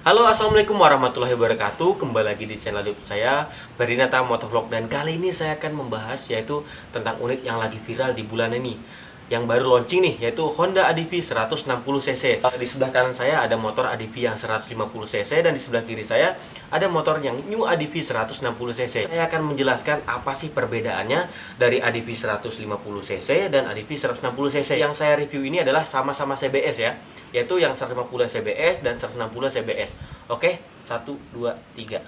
Halo, assalamualaikum warahmatullahi wabarakatuh. Kembali lagi di channel YouTube saya, Ferdinata Motovlog. Dan kali ini saya akan membahas yaitu tentang unit yang lagi viral di bulan ini, yang baru launching nih, yaitu Honda ADV 160cc. Di sebelah kanan saya ada motor ADV yang 150cc, dan di sebelah kiri saya ada motor yang New ADV 160cc. Saya akan menjelaskan apa sih perbedaannya dari ADV 150cc dan ADV 160cc. Yang saya review ini adalah sama-sama CBS ya, yaitu yang 150 CBS dan 160 CBS. Oke, 1, 2, 3.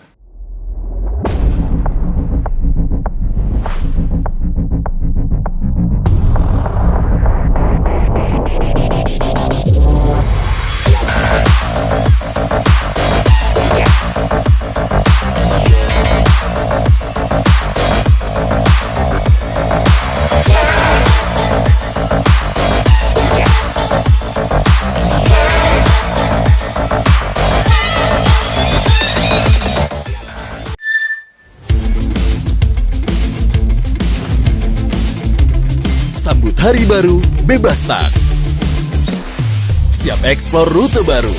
Sambut hari baru, bebas tak. Siap eksplor rute baru.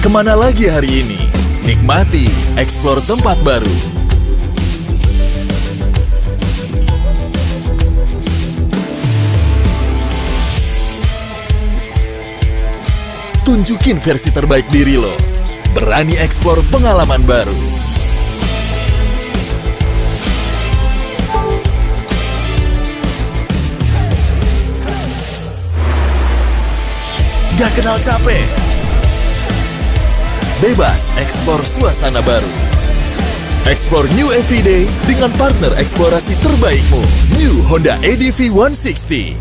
Kemana lagi hari ini? Nikmati eksplor tempat baru. Tunjukin versi terbaik diri lo. Berani eksplor pengalaman baru. Gak kenal capek. Bebas eksplor suasana baru. Explore new everyday dengan partner eksplorasi terbaikmu. New Honda ADV 160.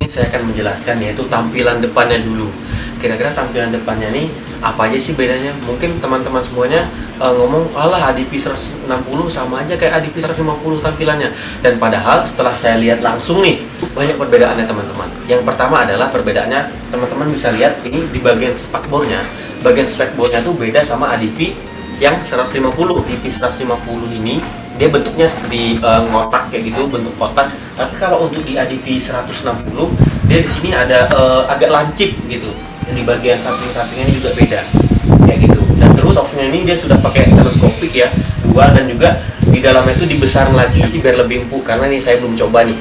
Ini saya akan menjelaskan yaitu tampilan depannya dulu. Kira-kira tampilan depannya nih apa aja sih bedanya? Mungkin teman-teman semuanya ngomong, alah ADV 160 sama aja kayak ADV 150 tampilannya. Dan padahal setelah saya lihat langsung nih, banyak perbedaannya teman-teman. Yang pertama adalah perbedaannya, teman-teman bisa lihat ini di bagian spakbornya. Bagian spakbornya tuh beda sama ADV yang 150. ADV 150 ini dia bentuknya seperti ngotak kayak gitu, bentuk kotak. Tapi kalau untuk di ADV 160, dia di sini ada agak lancip gitu. Di bagian samping-sampingnya ini juga beda kayak gitu. Dan terus shocknya ini dia sudah pakai teleskopik ya, dua, dan juga di dalamnya itu dibesar lagi biar lebih empuk. Karena ini saya belum coba nih.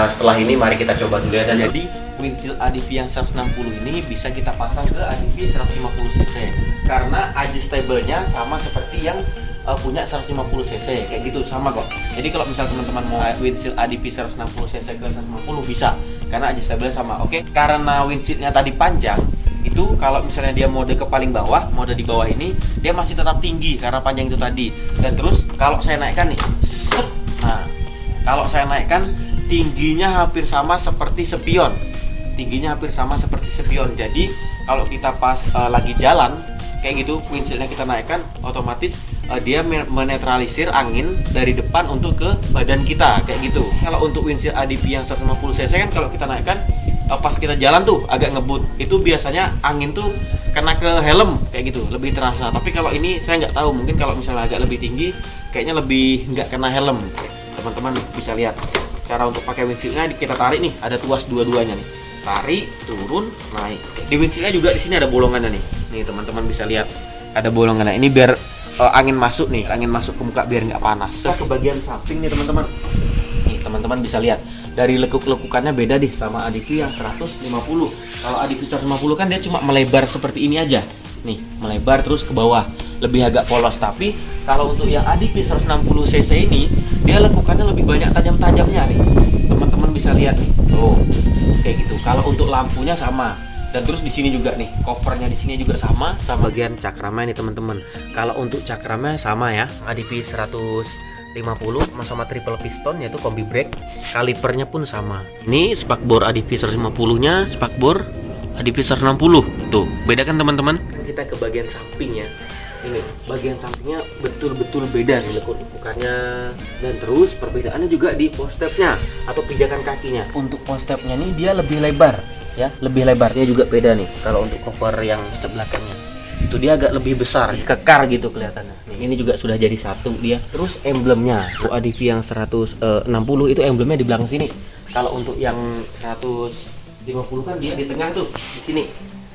Setelah ini mari kita coba dulu ya. Dan jadi windshield ADV yang 160 ini bisa kita pasang ke ADV 150cc karena adjustable-nya sama seperti yang punya 150cc kayak gitu, sama kok. Jadi kalau misal teman-teman mau windshield ADV 160cc ke 150 bisa karena adjustable sama. Oke, karena windshieldnya tadi panjang, itu kalau misalnya dia mode ke paling bawah, mode di bawah ini dia masih tetap tinggi karena panjang itu tadi. Dan terus kalau saya naikkan nih, set, nah kalau saya naikkan tingginya hampir sama seperti spion. Tingginya hampir sama seperti spion. Jadi kalau kita pas lagi jalan kayak gitu, windshieldnya kita naikkan, otomatis dia menetralisir angin dari depan untuk ke badan kita kayak gitu. Kalau untuk windshield ADV yang 150cc kan kalau kita naikkan pas kita jalan tuh agak ngebut, itu biasanya angin tuh kena ke helm kayak gitu, lebih terasa. Tapi kalau ini saya nggak tahu, mungkin kalau misalnya agak lebih tinggi kayaknya lebih nggak kena helm. Teman-teman bisa lihat cara untuk pakai windshieldnya, kita tarik nih, ada tuas dua-duanya nih, tarik, turun, naik. Di windshieldnya juga di sini ada bolongannya nih. Nih teman-teman bisa lihat ada bolongannya. Ini biar angin masuk nih, angin masuk ke muka biar nggak panas. Ke bagian samping nih teman-teman. Nih teman-teman bisa lihat dari lekuk-lekukannya beda deh sama ADV yang 150. Kalau ADV 150 kan dia cuma melebar seperti ini aja. Nih, melebar terus ke bawah, lebih agak polos. Tapi kalau untuk yang ADV 160cc ini, dia lekukannya lebih banyak tajam-tajamnya nih. Teman-teman bisa lihat nih. Tuh, kayak gitu. Kalau untuk lampunya sama. Dan terus di sini juga nih, covernya di sini juga sama bagian cakramnya nih teman-teman. Kalau untuk cakramnya sama ya, ADV 150 sama triple piston yaitu kombi brake. Kalipernya pun sama. Ini spakbor ADV 150-nya, spakbor ADV 160. Tuh, beda kan teman-teman? Kita ke bagian samping ya. Ini bagian sampingnya betul-betul beda nih lekuk-lekukannya. Dan terus perbedaannya juga di post stepnya atau pijakan kakinya. Untuk post stepnya nih dia lebih lebar ya, lebih lebar. Dia juga beda nih kalau untuk cover yang step belakangnya. Itu dia agak lebih besar, kekar gitu kelihatannya. Ini juga sudah jadi satu dia. Terus emblemnya, ADV yang 160 itu emblemnya di belakang sini. Kalau untuk yang 150 kan dia di tengah tuh, di sini.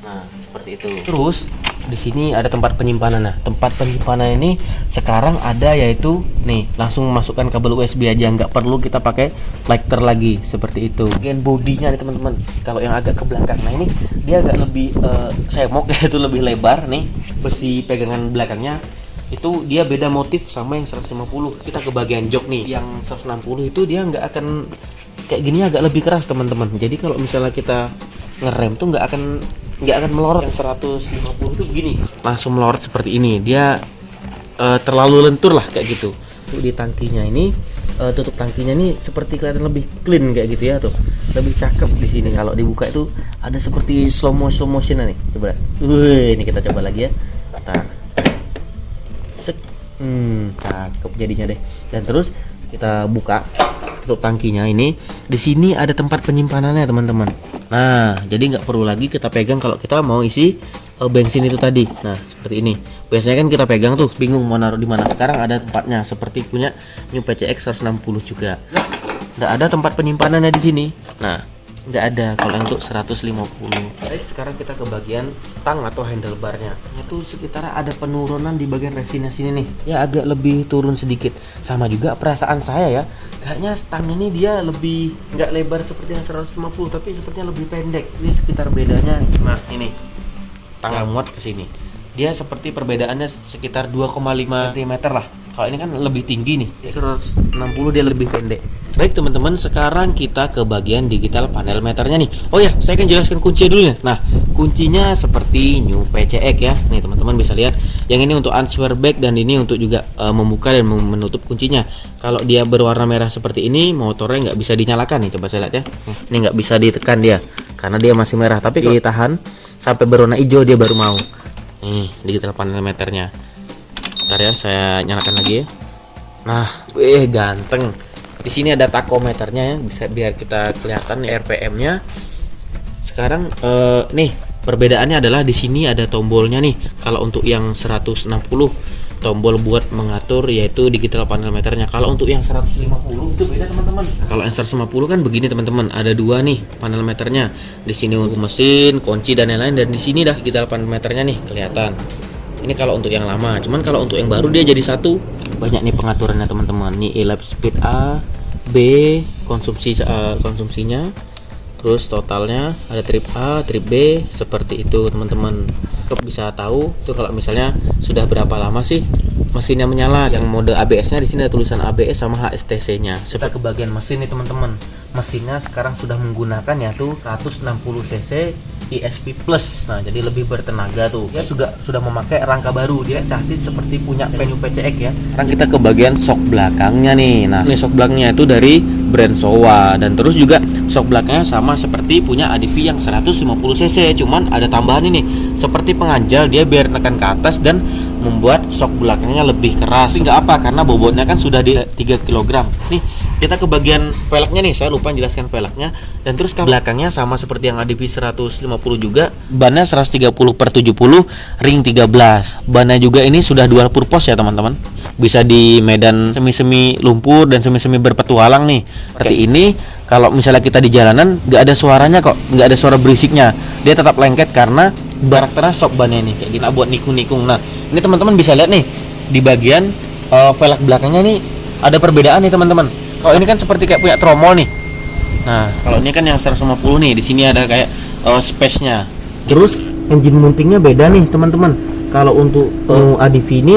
Nah, seperti itu. Terus di sini ada tempat penyimpanan. Nah, tempat penyimpanan ini sekarang ada yaitu nih, langsung masukkan kabel USB aja, nggak perlu kita pakai lighter lagi seperti itu. Bagian bodinya nih teman-teman, kalau yang agak ke belakang, nah ini dia agak lebih semok yaitu lebih lebar nih, besi pegangan belakangnya itu dia beda motif sama yang 150. Kita ke bagian jok nih, yang 160 itu dia nggak akan kayak gini, agak lebih keras teman-teman. Jadi kalau misalnya kita ngerem tuh nggak akan melorot. Yang 150 itu begini, langsung melorot seperti ini. Dia terlalu lentur lah kayak gitu. Di tangkinya ini tutup tangkinya ini seperti kelihatan lebih clean kayak gitu ya tuh, lebih cakep di sini. Kalau dibuka itu ada seperti slow motion nih. Coba, ini kita coba lagi ya. Bentar. Cakep jadinya deh. Dan terus kita buka tutup tangkinya ini. Di sini ada tempat penyimpanannya teman-teman. Nah, jadi nggak perlu lagi kita pegang kalau kita mau isi bensin itu tadi. Nah, seperti ini. Biasanya kan kita pegang tuh, bingung mau naruh di mana. Sekarang ada tempatnya, seperti punya New PCX 160 juga. Nggak ada tempat penyimpanannya di sini. Nah, nggak ada kalau untuk 150. Baik, sekarang kita ke bagian stang atau handlebarnya. Itu sekitar ada penurunan di bagian resina sini nih. Ya agak lebih turun sedikit. Sama juga perasaan saya ya. Kayaknya stang ini dia lebih nggak lebar seperti yang 150, tapi sepertinya lebih pendek. Ini sekitar bedanya. Nah, ini tangga muat ke sini. Dia seperti perbedaannya sekitar 2,5 cm lah. Kalau ini kan lebih tinggi nih. 160 dia lebih pendek. Baik teman-teman, sekarang kita ke bagian digital panel meternya nih. Oh ya, saya akan jelaskan kuncinya dulu ya. Nah, kuncinya seperti New PCX ya. Nih teman-teman bisa lihat. Yang ini untuk answer back dan ini untuk juga membuka dan menutup kuncinya. Kalau dia berwarna merah seperti ini, motornya nggak bisa dinyalakan nih. Coba saya lihat ya. Ini nggak bisa ditekan dia, karena dia masih merah. Tapi kalau ditahan sampai berwarna hijau dia baru mau. Nih digital panel meternya. Bentar ya, saya nyalakan lagi ya. Nah, ganteng. Di sini ada takometernya ya, bisa biar kita kelihatan RPM-nya. Sekarang nih perbedaannya adalah di sini ada tombolnya nih. Kalau untuk yang 160 tombol buat mengatur yaitu digital panel meternya. Kalau untuk yang 150 itu beda teman-teman. Kalau yang 150 kan begini teman-teman, ada dua nih panel meternya. Di sini untuk mesin, kunci dan lain-lain, dan di sini dah digital panel meternya nih kelihatan. Ini kalau untuk yang lama, cuman kalau untuk yang baru dia jadi satu. Banyak nih pengaturannya teman-teman. Nih elap speed A, B, konsumsinya, terus totalnya ada trip A, trip B, seperti itu teman-teman. Bisa tahu tuh kalau misalnya sudah berapa lama sih mesinnya menyala. Yang mode ABS-nya di sini ada tulisan ABS sama HSTC-nya. Kita ke bagian mesin nih teman-teman. Mesinnya sekarang sudah menggunakan yaitu 160 cc ESP Plus. Nah, jadi lebih bertenaga tuh. Dia sudah memakai rangka baru. Dia chassis seperti punya New PCX ya. Sekarang kita ke bagian shock belakangnya nih. Nah, ini shock belakangnya itu dari brand Showa, dan terus juga shock belakangnya sama seperti punya ADV yang 150 cc, cuman ada tambahan ini seperti penganjal, dia biar tekan ke atas dan membuat shock belakangnya lebih keras. Tapi nggak apa, karena bobotnya kan sudah di 3 kg. Nih kita ke bagian velgnya nih, saya lupa jelaskan velgnya. Dan terus belakangnya sama seperti yang ADV 150 juga, bannya 130/70 ring 13. Bannya juga ini sudah dual purpose ya teman-teman, bisa di medan semi-semi lumpur dan semi-semi berpetualang nih. Seperti ini kalau misalnya kita di jalanan nggak ada suaranya kok, nggak ada suara berisiknya, dia tetap lengket karena karakternya shock bannya ini kayak gini buat nikung-nikung. Nah ini teman-teman bisa lihat nih di bagian velg belakangnya nih ada perbedaan nih teman-teman. Kalau ini kan seperti kayak punya tromol nih. Nah kalau ini kan yang 150 nih, di sini ada kayak space-nya. Terus engine mountingnya beda nih teman-teman. Kalau untuk ADV ini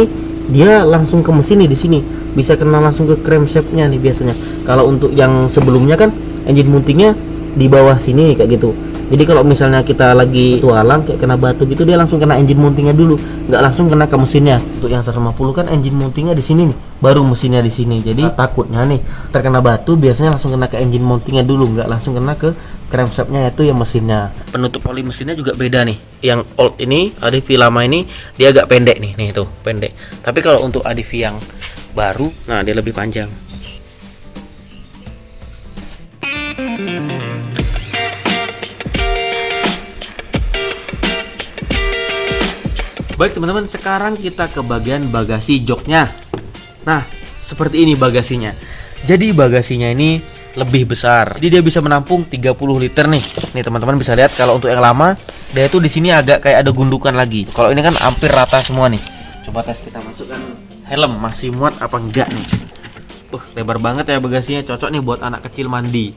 dia langsung ke mesin nih, di sini bisa kena langsung ke crankshaft-nya nih biasanya. Kalau untuk yang sebelumnya kan engine mountingnya di bawah sini kayak gitu. Jadi kalau misalnya kita lagi tualang kayak kena batu gitu, dia langsung kena engine mountingnya dulu, nggak langsung kena ke mesinnya. Untuk yang 150 kan engine mountingnya di sini nih, baru mesinnya di sini. Jadi takutnya nih terkena batu biasanya langsung kena ke engine mountingnya dulu, nggak langsung kena ke crankshaft-nya yaitu yang mesinnya. Penutup oli mesinnya juga beda nih. Yang old ini, ADV lama ini dia agak pendek nih itu pendek. Tapi kalau untuk ADV yang baru, nah dia lebih panjang. Baik teman-teman, sekarang kita ke bagian bagasi joknya. Nah, seperti ini bagasinya. Jadi bagasinya ini lebih besar. Jadi dia bisa menampung 30 liter nih. Nih teman-teman bisa lihat kalau untuk yang lama dia itu di sini agak kayak ada gundukan lagi. Kalau ini kan hampir rata semua nih. Coba tes kita masukkan helm, masih muat apa enggak nih. Lebar banget ya bagasinya, cocok nih buat anak kecil mandi.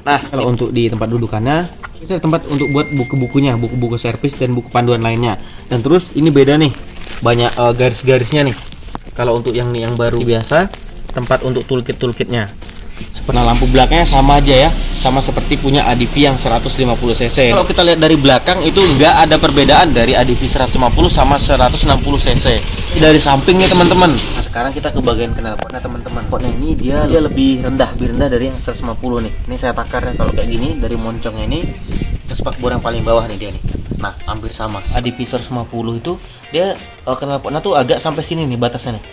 Nah, kalau untuk di tempat dudukannya, bisa tempat untuk buat buku-bukunya, buku-buku servis dan buku panduan lainnya. Dan terus ini beda nih, banyak garis-garisnya nih. Kalau untuk yang baru biasa, tempat untuk toolkit-toolkitnya. Nah, lampu belakangnya sama aja ya, sama seperti punya ADV yang 150 cc. Kalau kita lihat dari belakang itu nggak ada perbedaan dari ADV 150 sama 160 cc. Dari sampingnya teman-teman. Nah, sekarang kita ke bagian knalpotnya teman-teman. Potnya ini dia lebih rendah dari yang 150 nih. Ini saya takarnya kalau kayak gini dari moncongnya ini ke spakbor yang paling bawah nih dia nih. Nah, hampir sama. ADV 150 itu dia knalpotnya tuh agak sampai sini nih batasnya nih.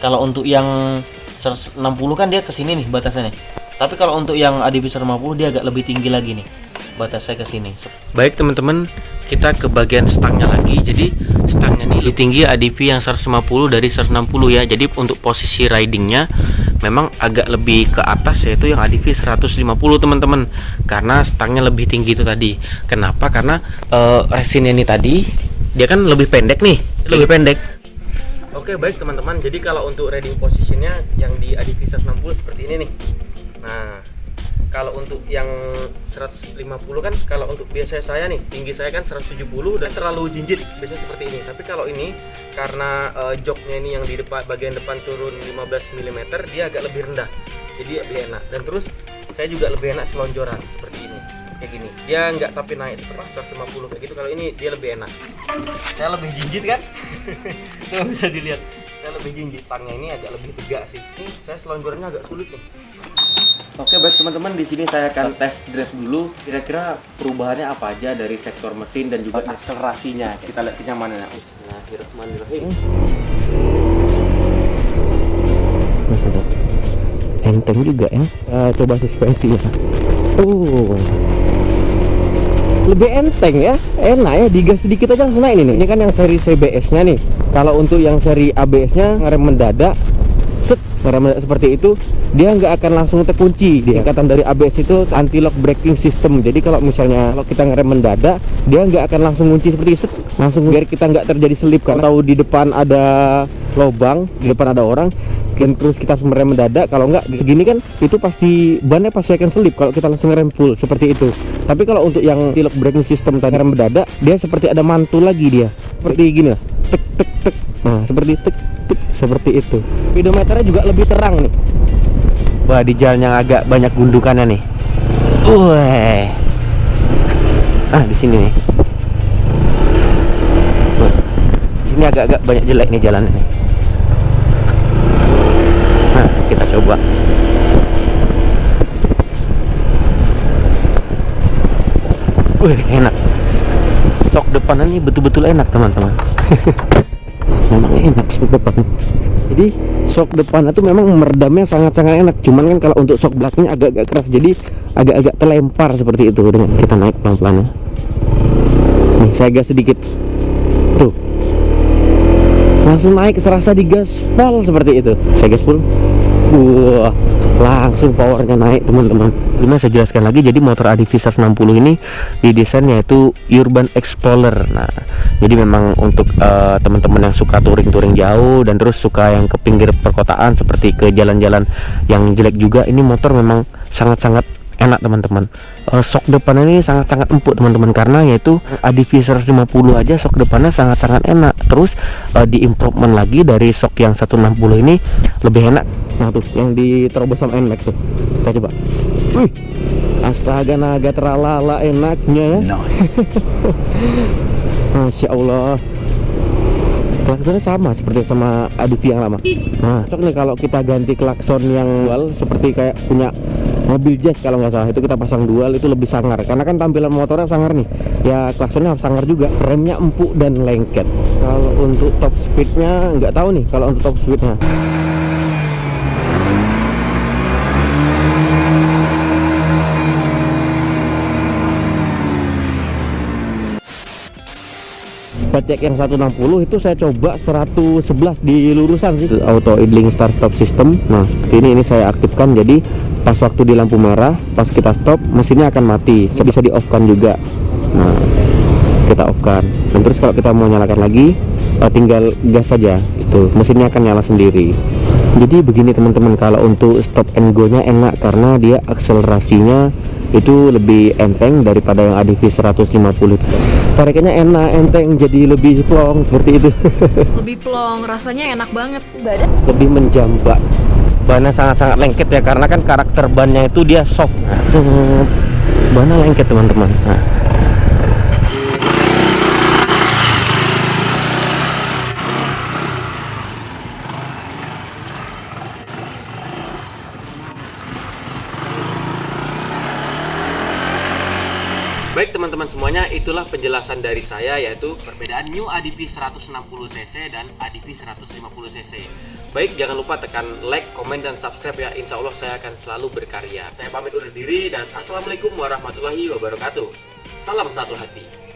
Kalau untuk yang 160 kan dia ke sini nih batasannya. Tapi kalau untuk yang ADV 150 dia agak lebih tinggi lagi nih. Batasnya ke sini. Baik teman-teman, kita ke bagian stangnya lagi. Jadi stangnya nih lebih tinggi ADV yang 150 dari 160 ya. Jadi untuk posisi ridingnya memang agak lebih ke atas, yaitu yang ADV 150 teman-teman. Karena stangnya lebih tinggi itu tadi. Kenapa? Karena resinnya ini tadi dia kan lebih pendek nih, lebih pendek. Oke baik teman-teman, jadi kalau untuk riding positionnya yang di ADV 160 seperti ini nih. Nah, kalau untuk yang 150 kan, kalau untuk biasa saya nih, tinggi saya kan 170 dan terlalu jinjit, biasanya seperti ini. Tapi kalau ini karena joknya ini yang di depan, bagian depan turun 15 mm, dia agak lebih rendah, jadi lebih enak. Dan terus saya juga lebih enak selonjoran seperti ini, kayak gini. Dia nggak tapi naik seperti 150 kayak gitu. Kalau ini dia lebih enak. Saya lebih jinjit kan? Tuh bisa dilihat. Saya lebih jinjit, stangnya ini agak lebih tegak sih. Ini saya selonjorannya agak sulit nih. Oke baik teman-teman, di sini saya akan test drive dulu. Kira-kira perubahannya apa aja dari sektor mesin dan juga akselerasinya. Kita lihat kenyamanannya. Bismillahirrahmanirrahim. Enteng juga ya. Coba suspensinya. Lebih enteng ya, enak ya, digas sedikit aja langsung naik ini kan yang seri CBS nya nih. Kalau untuk yang seri ABS nya ngerem mendadak, ngerem mendadak seperti itu, dia nggak akan langsung terkunci. Ikatan dari ABS itu anti lock braking system, jadi kalau misalnya kalau kita ngerem mendadak, dia nggak akan langsung kunci seperti langsung, biar kita nggak terjadi selip. Kalau tahu di depan ada lubang, di depan ada orang, dan terus kita merem mendadak, kalau nggak segini kan itu pasti bannya pasti akan selip kalau kita langsung ngerem full seperti itu. Tapi kalau untuk yang anti-lock braking system tadi ngerem mendadak, dia seperti ada mantul lagi, dia seperti gini lah, tek tek tek. Nah seperti tek tek seperti itu. Speedometernya juga lebih terang nih. Wah, di jalan yang agak banyak gundukannya nih. Di sini nih. Di sini agak-agak banyak jelek nih jalannya nih. Nah, kita coba. Enak. Sok depan ini betul-betul enak teman-teman. Memang enak sok depan. Jadi sok depan itu memang meredamnya sangat-sangat enak. Cuman kan kalau untuk sok belakangnya agak-agak keras, jadi agak-agak terlempar seperti itu dengan kita naik pelan-pelan ya. Nih saya gas sedikit. Tuh. Langsung naik, serasa digaspol seperti itu. Saya gaspol. Wah, langsung powernya naik teman-teman. Ini saya jelaskan lagi, jadi motor ADV 160 ini didesainnya itu Urban Explorer. Nah, jadi memang untuk teman-teman yang suka touring-touring jauh dan terus suka yang ke pinggir perkotaan seperti ke jalan-jalan yang jelek juga, ini motor memang sangat-sangat enak teman-teman. Sok depan ini sangat-sangat empuk teman-teman, karena yaitu ADV 150 aja sok depannya sangat-sangat enak. Terus di improvement lagi dari sok yang 160 ini lebih enak. Nah tuh yang diterobos sama NMAX tuh, kita coba. Astaga naga teralala enaknya ya. Masya Allah. Klaksonnya sama seperti sama ADV yang lama. Nah cocok nih kalau kita ganti klakson yang dual, seperti kayak punya mobil jazz kalau nggak salah, itu kita pasang dual, itu lebih sangar. Karena kan tampilan motornya sangar nih, ya klaksonnya harus sangar juga. Remnya empuk dan lengket. Kalau untuk top speednya nggak tahu nih. Kalau untuk top speednya Pas cek yang 160 itu saya coba 111 di lurusan sih. Auto idling start stop system. Nah seperti ini saya aktifkan, jadi pas waktu di lampu merah, pas kita stop mesinnya akan mati. Bisa di off kan juga. Nah kita off kan, dan terus kalau kita mau nyalakan lagi tinggal gas saja, itu mesinnya akan nyala sendiri. Jadi begini teman-teman, kalau untuk stop and go nya enak karena dia akselerasinya itu lebih enteng daripada yang ADV 150 itu. Tarikannya enak, enteng, jadi lebih plong seperti itu. Lebih plong, rasanya enak banget. Lebih menjambak. Bannya sangat-sangat lengket ya, karena kan karakter bannya itu dia soft. Bannya lengket teman-teman. Nah. Baik teman-teman semuanya, itulah penjelasan dari saya, yaitu perbedaan New ADV 160cc dan ADV 150cc. Baik, jangan lupa tekan like, komen, dan subscribe ya. Insya Allah saya akan selalu berkarya. Saya pamit undur diri dan assalamualaikum warahmatullahi wabarakatuh. Salam satu hati.